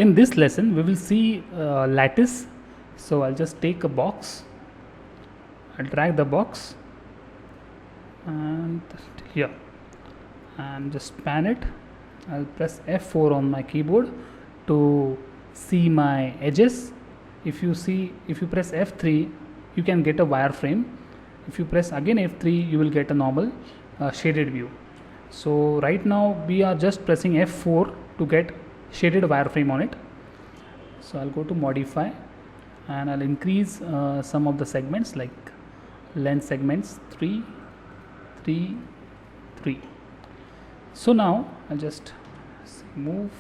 in this lesson we will see lattice. So I'll just take a box, I'll drag the box and here and just span it. I'll press F4 on my keyboard to see my edges. If you press F3 you can get a wireframe. If you press again F3 you will get a normal shaded view. So right now we are just pressing F4 to get shaded wireframe on it. So I'll go to modify and I'll increase some of the segments like length segments 3, 3, 3. So now I'll just move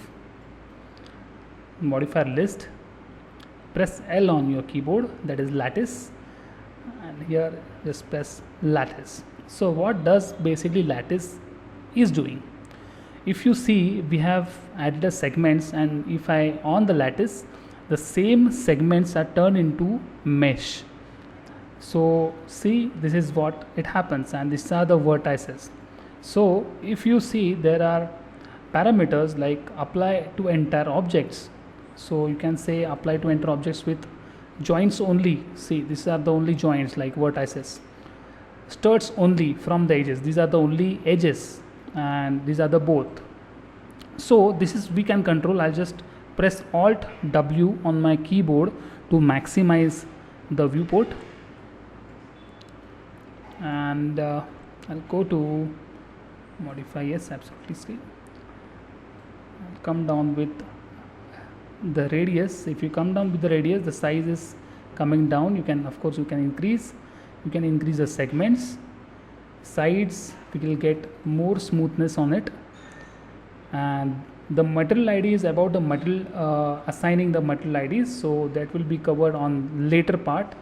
modifier list, press L on your keyboard, that is lattice, and here just press lattice. So what does basically lattice is doing? If you see, we have added a segments, and if I on the lattice, the same segments are turned into mesh. So see, this is what it happens, and these are the vertices. So if you see, there are parameters like apply to entire objects. So you can say apply to entire objects with joints only. See, these are the only joints like vertices. Studs only from the edges. These are the only edges, and these are the both. So this is we can control. I'll just press Alt W on my keyboard to maximize the viewport, and I'll go to modify. Yes, absolutely. See, I'll come down with the radius. If you come down with the radius, the size is coming down. You can, of course, you can increase the segments, sides. We will get more smoothness on it, and the material ID is about the material, assigning the material IDs. So that will be covered on later part,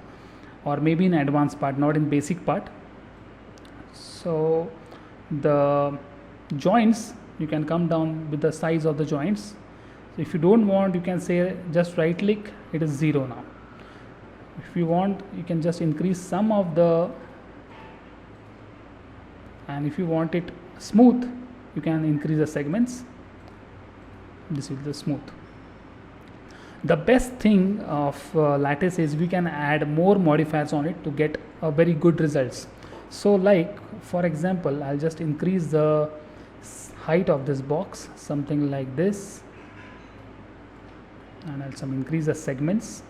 or maybe in advanced part, not in basic part. So the joints, you can come down with the size of the joints. So if you don't want, you can say just right click, it is 0 now. If you want, you can just increase some of the, and if you want it smooth, you can increase the segments. This is the smooth. The best thing of lattice is we can add more modifiers on it to get a very good results. So like for example, I'll just increase the height of this box, something like this, and I'll increase the segments,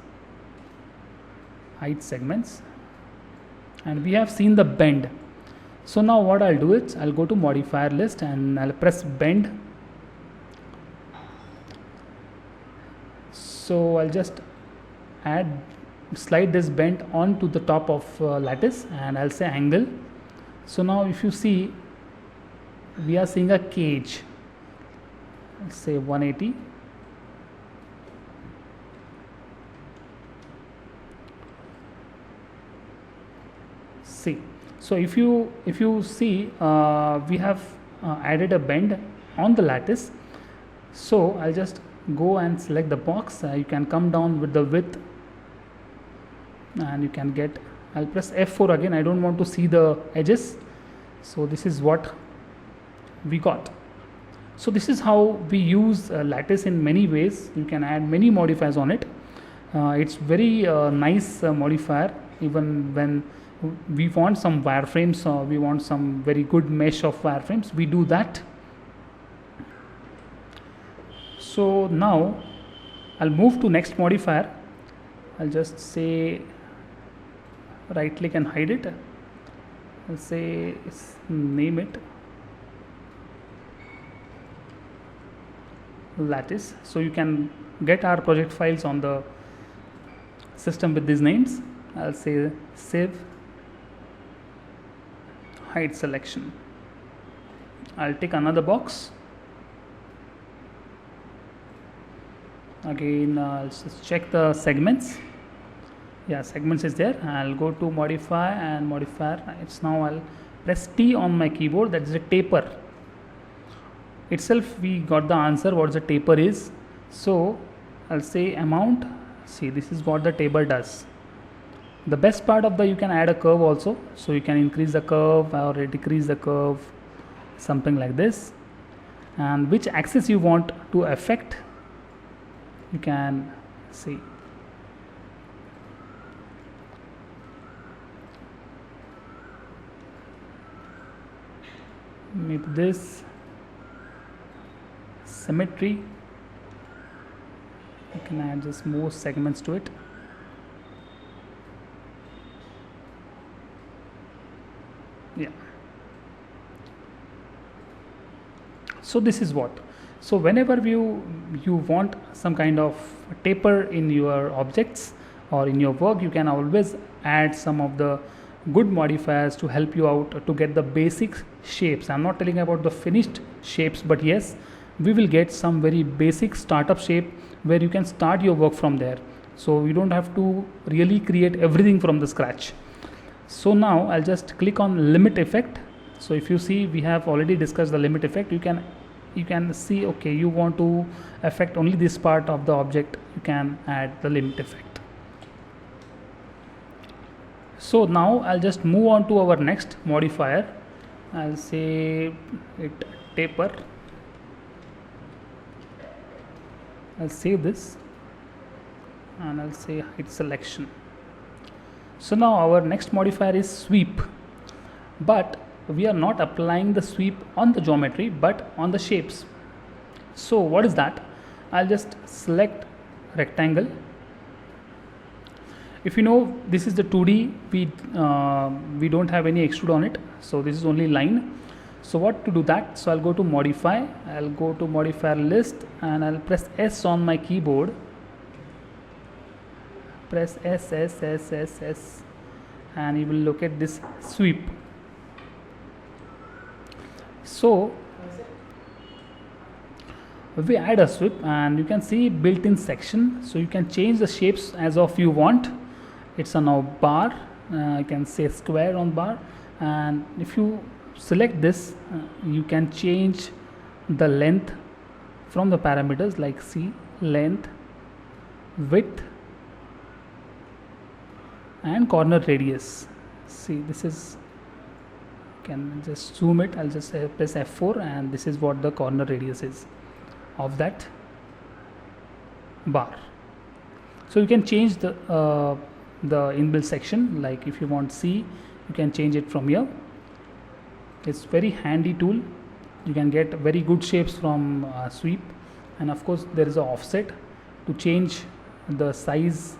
height segments, and we have seen the bend. So now what I'll do is I'll go to modifier list and I'll press bend. So I'll just slide this bend onto the top of lattice, and I'll say angle. So now if you see, we are seeing a cage. Let's say 180. See, so if you see, we have added a bend on the lattice. So I'll just go and select the box. You can come down with the width, and you can get, I'll press F4 again. I don't want to see the edges. So this is what we got. So this is how we use lattice in many ways. You can add many modifiers on it. It's very nice modifier. Even when we want some wireframes, or we want some very good mesh of wireframes, we do that. So now I'll move to next modifier. I'll just say right click and hide it. I'll say name it lattice. So you can get our project files on the system with these names. I'll say save, hide selection. I'll take another box. Again, I'll just check the segments. Yeah, segments is there. I'll go to modify and modifier. It's now I'll press T on my keyboard. That is a taper. Itself we got the answer what the taper is. So I'll say amount. See, this is what the taper does. The best part of the, you can add a curve also. So you can increase the curve or decrease the curve, something like this. And which axis you want to affect. you can see. Maybe this symmetry, you can add just more segments to it. Yeah. So this is what. So whenever you want some kind of taper in your objects or in your work, you can always add some of the good modifiers to help you out to get the basic shapes. I'm not telling about the finished shapes, but yes, we will get some very basic startup shape where you can start your work from there. So you don't have to really create everything from the scratch. So now I'll just click on limit effect. So if you see, we have already discussed the limit effect. You can see, okay, you want to affect only this part of the object, you can add the limit effect. So now I'll just move on to our next modifier. I'll say it taper. I'll save this and I'll say hide selection. So now our next modifier is sweep, but we are not applying the sweep on the geometry but on the shapes. So what is that? I'll just select rectangle. If you know, this is the 2D, we don't have any extrude on it, so this is only line. So what to do that? So I'll go to modify, I'll go to modifier list and I'll press S on my keyboard. Press S, S, S, S, S, and you will look at this sweep. So we add a sweep and you can see built-in section, so you can change the shapes as of you want. It's a now bar, you can say square on bar, and if you select this, you can change the length from the parameters like C, length, width, and corner radius. See, this is, can just zoom it. I'll just press F4 and this is what the corner radius is of that bar. So you can change the inbuilt section, like if you want C, you can change it from here. It's very handy tool. You can get very good shapes from sweep, and of course there is an offset to change the size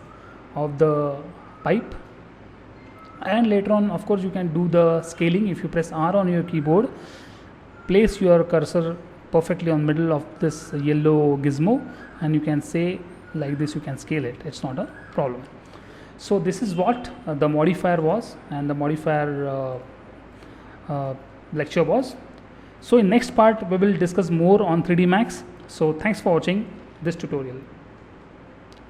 of the pipe, and later on of course you can do the scaling. If you press R on your keyboard, place your cursor perfectly on middle of this yellow gizmo and you can say like this, you can scale it, it's not a problem. So this is what the modifier was, and the modifier lecture was. So in next part we will discuss more on 3D Max. So thanks for watching this tutorial.